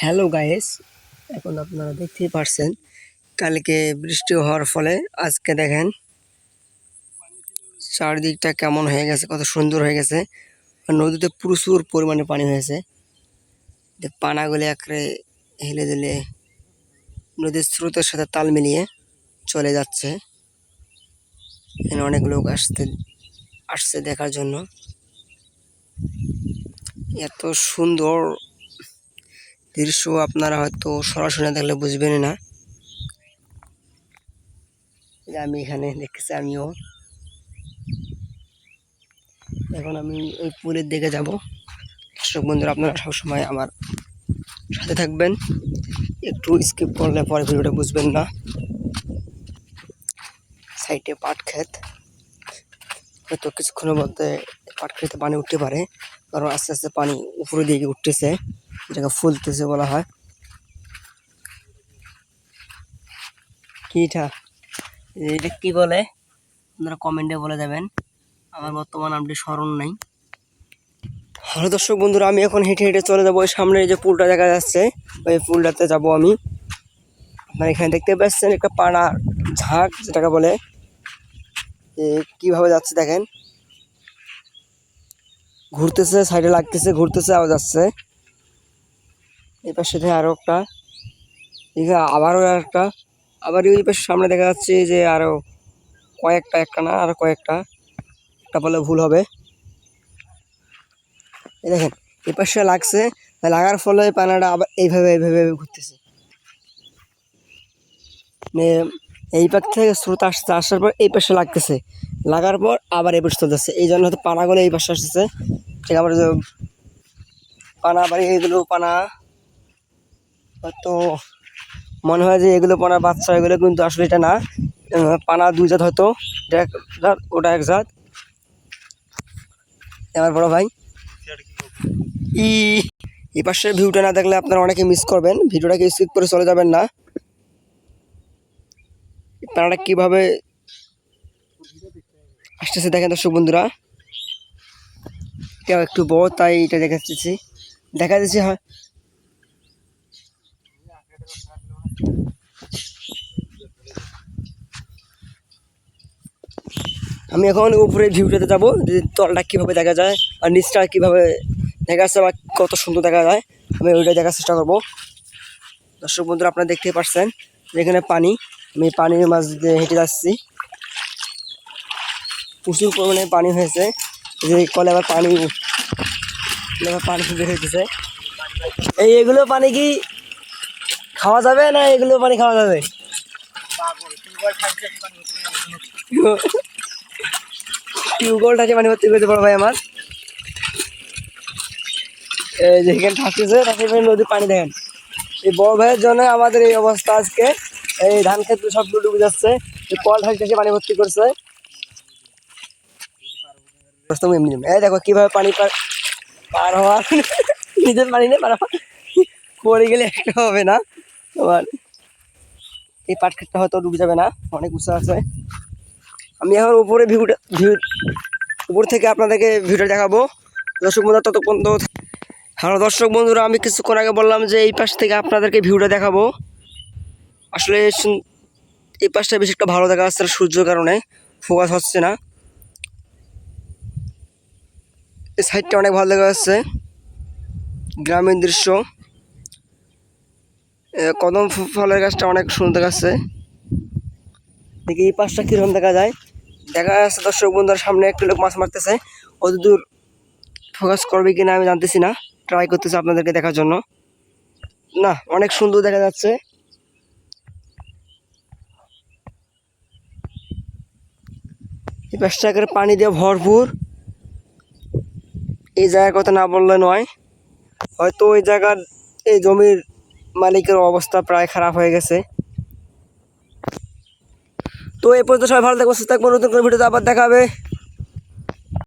Hello guys, এখন আপনারা দেখতেই পারছেন কালকে বৃষ্টি হওয়ার ফলে আজকে দেখেন চারদিকটা কেমন হয়ে গেছে, কত সুন্দর হয়ে গেছে। আর নদীতে প্রচুর পরিমাণে পানি হয়েছে। পানাগুলি একরে হেলে দিলে নদীর স্রোতের সাথে তাল মিলিয়ে চলে যাচ্ছে। এখানে অনেক লোক আসছে দেখার জন্য। এত সুন্দর দৃশ্য আপনারা হয়তো সরাসরি না দেখলে বুঝবেন না। আমি এখানে দেখতেছি, আমিও এখন আমি ওই পুলের দিকে যাব। দর্শক বন্ধুরা, আপনারা সবসময় আমার সাথে থাকবেন, একটু স্কিপ করলে পরে ভিডিওটা বুঝবেন না। সাইডে পাট ক্ষেত, হয়তো কিছুক্ষণের মধ্যে পাট খেতে পানি উঠতে পারে, কারণ আস্তে আস্তে পানি উপরের দিকে উঠতেছে, যেটাকে ফুলতেছে বলা হয়। কিটা এটা কি বলে আপনারা কমেন্টে বলে দেবেন, আমার বর্তমান আপনি স্মরণ নাই। হ্যালো দর্শক বন্ধুরা, আমি এখন হেঁটে হেঁটে চলে যাবো ওই সামনে যে পুলটা দেখা যাচ্ছে, ওই পুলটাতে যাব আমি। আপনারা এখানে দেখতে পাচ্ছেন একটা পানার ঝাঁক যেটাকে বলে, কিভাবে যাচ্ছে দেখেন, ঘুরতেছে, সাইডে লাগতেছে, ঘুরতেছে, আবার যাচ্ছে। এই পাশে থেকে আরো একটা, এখানে আবারও একটা, আবার ওই পাশে সামনে দেখা যাচ্ছে যে আরো কয়েকটা, একটা না আরো কয়েকটা, একটা বলে ভুল হবে। এই দেখেন এই পাশে লাগছে, লাগার ফলে পানাটা আবার এইভাবে এইভাবে ঘুরতেছে। এই পাশ থেকে স্রোত আসছে, আসার পর এই পাশে লাগতেছে, লাগার পর আবার এই পাশে চলে যাচ্ছে। এই জন্য হয়তো পানাগুলো এই পাশে আসতেছে। ঠিক আমার যে পানা বাড়ি, এগুলো পানা হয়তো মনে হয় যে এগুলো পানার বাচ্চা, এগুলো কিন্তু আসলে এটা না। পানা দুই জাত, হয়তো এটা এক জাত, ওটা এক জাত। আমার বড় ভাই এই পাশের ভিউটা না দেখলে আপনারা অনেকে মিস করবেন, ভিডিওটাকে স্কিপ করে চলে যাবেন না। পানাটা কিভাবে আসতেছে দেখেন দর্শক বন্ধুরা, এটা একটু বড় তাই এটা দেখা দিচ্ছি হয়। আমি এখন উপরে ভিউটাতে যাবো, যে তলটা কীভাবে দেখা যায় আর নিচটা কীভাবে দেখা যাচ্ছে বা কত সুন্দর দেখা যায়, আমি ওইটা দেখার চেষ্টা করবো। দর্শক বন্ধুরা, আপনারা দেখতে পাচ্ছেন যেখানে পানি, আমি পানির মাঝ দিয়ে হেঁটে যাচ্ছি। প্রচুর পরিমাণে পানি হয়েছে, যে কলে আবার পানি বের হইতেছে। এগুলো পানি কি খাওয়া যাবে না? এগুলো পানি খাওয়া যাবে? টিউবওয়েলটাকে পানি ভর্তি করেছে বড় ভাই আমার। এই যেখানে থাকতেছে নদীর পানি দেখেন। এই বড় ভাইয়ের জন্য আমাদের এই অবস্থা আজকে। এই ধান ক্ষেত সব ডুবে যাচ্ছে, কল থাকতেছে পানি ভর্তি করছে। এই দেখো কিভাবে পানি পার হওয়া, নিজের পানি নেই পার পড়ে গেলে একটা হবে না। তোমার এই পাট ক্ষেতটা হয়তো ডুবে যাবে না, অনেক উঁচু আছে। আমি এখন উপরে উপর থেকে আপনাদেরকে ভিডিও দেখাবো। দর্শক বন্ধুরা ততক্ষণ তো, হ্যালো দর্শক বন্ধুরা, আমি কিছুক্ষণ আগে বললাম যে এই পাশ থেকে আপনাদেরকে ভিউটা দেখাবো। আসলে এই পাশটা বেশি একটা ভালো দেখা যাচ্ছে না, সূর্যের কারণে ফোকাস হচ্ছে না। এই সাইডটা অনেক ভালো দেখা যাচ্ছে, গ্রামীণ দৃশ্য। কদম ফলের গাছটা অনেক সুন্দর দেখাচ্ছে। দেখি এই পাশটা কিরকম দেখা যায়। দেখা যাচ্ছে দর্শক বন্ধুর সামনে একটা লোক মাছ মারতেছে, অত দূর ফোকাস করবে কিনা আমি জানতেছি না, ট্রাই করতেছি আপনাদেরকে দেখার জন্য। না, অনেক সুন্দর দেখা যাচ্ছে। এই পাশটা পানি দিয়ে ভরপুর। এই জায়গার কথা না বললে নয়, হয়তো ওই জায়গার এই জমির মালিকের অবস্থা প্রায় খারাপ হয়ে গেছে। তো এই পর্যন্ত সবাই ভালো থাকবো, সুস্থ থাকবো, নতুন করে ভিডিওতে আবার দেখা হবে।